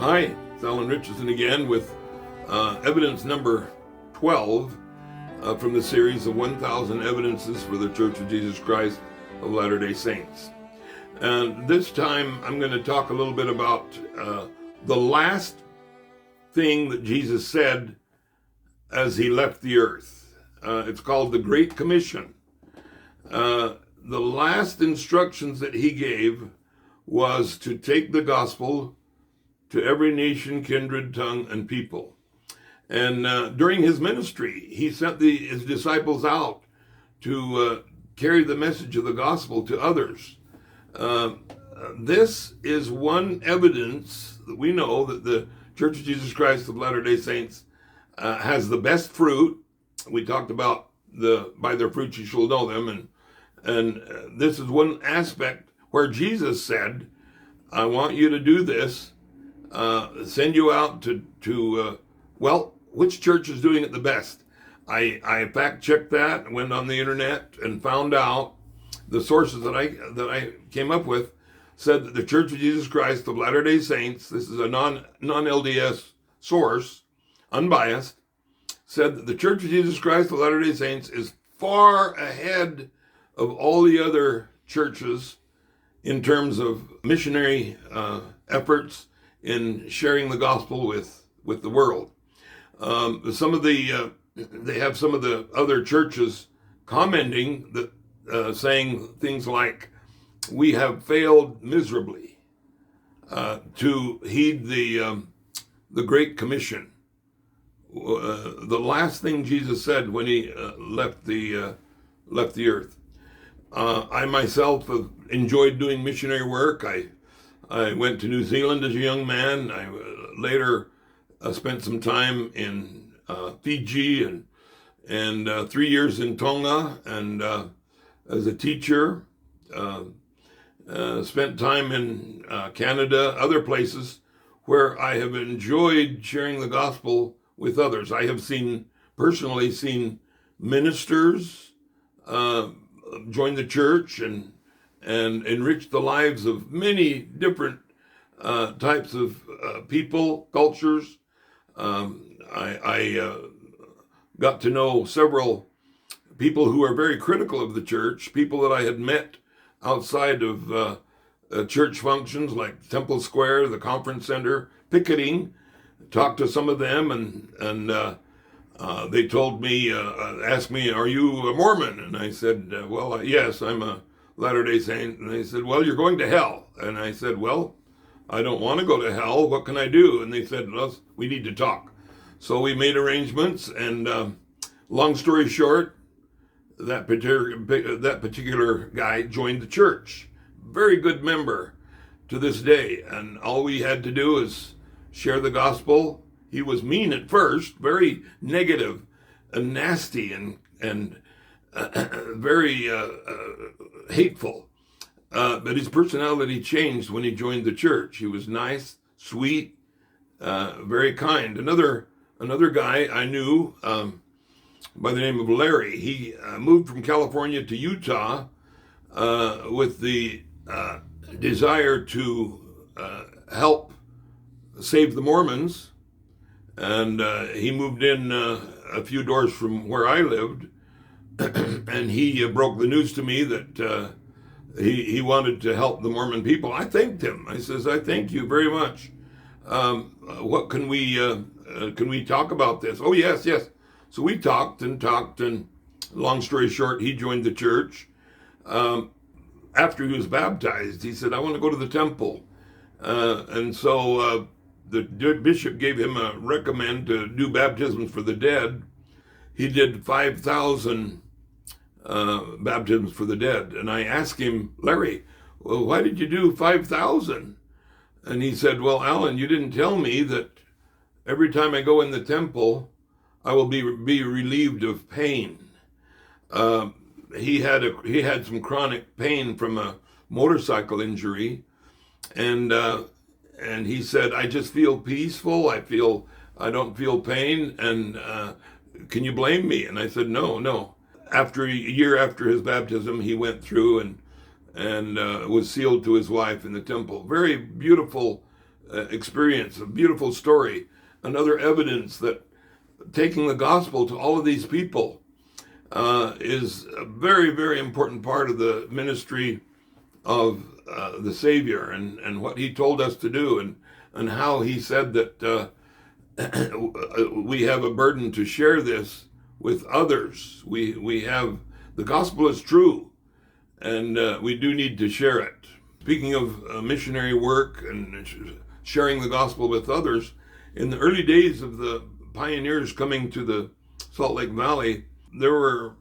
Hi, it's Alan Richardson again with evidence number 12 from the series of 1,000 Evidences for the Church of Jesus Christ of Latter-day Saints. And this time I'm going to talk a little bit about the last thing that Jesus said as he left the earth. It's called the Great Commission. The last instructions that he gave was to take the gospel to every nation, kindred, tongue, and people. And during his ministry, he sent his disciples out to carry the message of the gospel to others. This is one evidence that we know that the Church of Jesus Christ of Latter-day Saints has the best fruit. We talked about by their fruits you shall know them, and this is one aspect where Jesus said, I want you to do this, send you out to which church is doing it the best? I fact-checked that, went on the internet and found out the sources that I came up with said that the Church of Jesus Christ of Latter-day Saints, this is a non-LDS source, unbiased, said that the Church of Jesus Christ of Latter-day Saints is far ahead of all the other churches in terms of missionary efforts in sharing the gospel with the world. They have some of the other churches commenting that saying things like, we have failed miserably to heed the Great Commission. The last thing Jesus said when he left the earth. I myself have enjoyed doing missionary work. I went to New Zealand as a young man. I later spent some time in Fiji and 3 years in Tonga, and as a teacher, spent time in Canada, other places where I have enjoyed sharing the gospel with others. I have personally seen ministers join the church and enrich the lives of many different types of people, cultures. I got to know several people who are very critical of the church, people that I had met outside of church functions like Temple Square, the conference center, picketing. Talked to some of them, and they told me, asked me, are you a Mormon? And I said, yes, I'm a Latter-day Saint. And they said, well, you're going to hell. And I said, well, I don't want to go to hell. What can I do? And they said, well, we need to talk. So we made arrangements, and long story short, that particular guy joined the church. Very good member to this day. And all we had to do is share the gospel. He was mean at first, very negative and nasty and very hateful. But his personality changed when he joined the church. He was nice, sweet, very kind. Another guy I knew by the name of Larry. He moved from California to Utah with the desire to help save the Mormons. And he moved in a few doors from where I lived. And he broke the news to me that he wanted to help the Mormon people. I thanked him. I says, I thank you very much. What can we talk about this? Oh, yes. So we talked, and long story short, he joined the church. After he was baptized, he said, I want to go to the temple. And so the bishop gave him a recommend to do baptisms for the dead. He did 5,000 baptisms for the dead. And I asked him, Larry, well, why did you do 5,000? And he said, well, Alan, you didn't tell me that every time I go in the temple, I will be relieved of pain. He had some chronic pain from a motorcycle injury, and he said, I just feel peaceful. I don't feel pain, and can you blame me? And I said, no. After a year after his baptism, he went through and was sealed to his wife in the temple. Very beautiful experience, a beautiful story, another evidence that taking the gospel to all of these people is a very, very important part of the ministry of the Savior, and what he told us to do, and how he said that we have a burden to share this with others. We have, the gospel is true, and we do need to share it. Speaking of missionary work and sharing the gospel with others, in the early days of the pioneers coming to the Salt Lake Valley, there were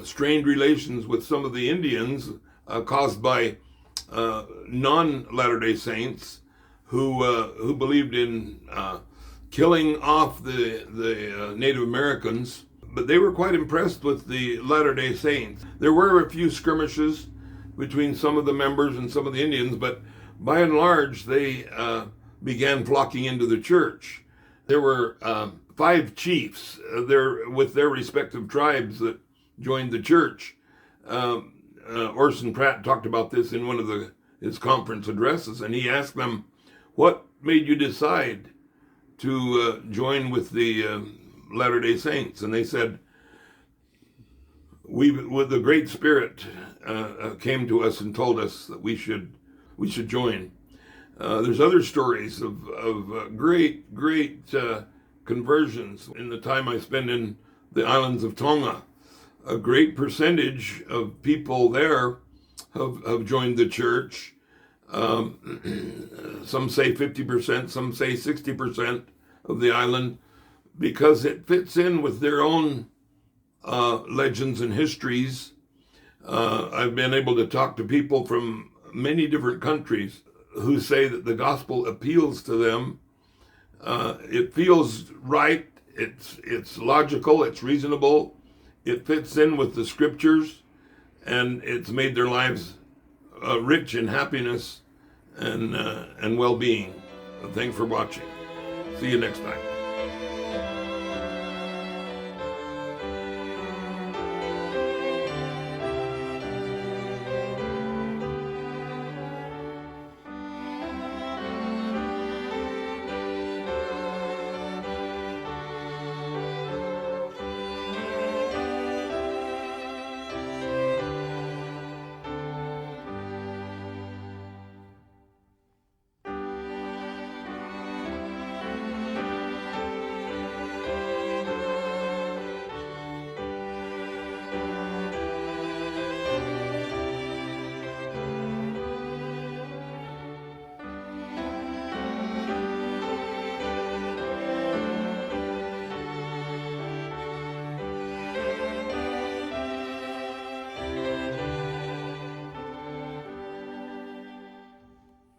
strained relations with some of the Indians caused by non-Latter-day Saints who believed in killing off the Native Americans. But they were quite impressed with the Latter-day Saints. There were a few skirmishes between some of the members and some of the Indians, but by and large, they began flocking into the church. There were 5 chiefs there with their respective tribes that joined the church. Orson Pratt talked about this in one of his conference addresses, and he asked them, "What made you decide to join with the Latter-day Saints?" And they said, with the Great Spirit came to us and told us that we should join. There's other stories of great conversions in the time I spend in the islands of Tonga. A great percentage of people there have joined the church. Some say 50%, some say 60% of the island, because it fits in with their own legends and histories. I've been able to talk to people from many different countries who say that the gospel appeals to them. It feels right, it's logical, it's reasonable, it fits in with the scriptures, and it's made their lives rich in happiness and well-being. Thanks for watching. See you next time.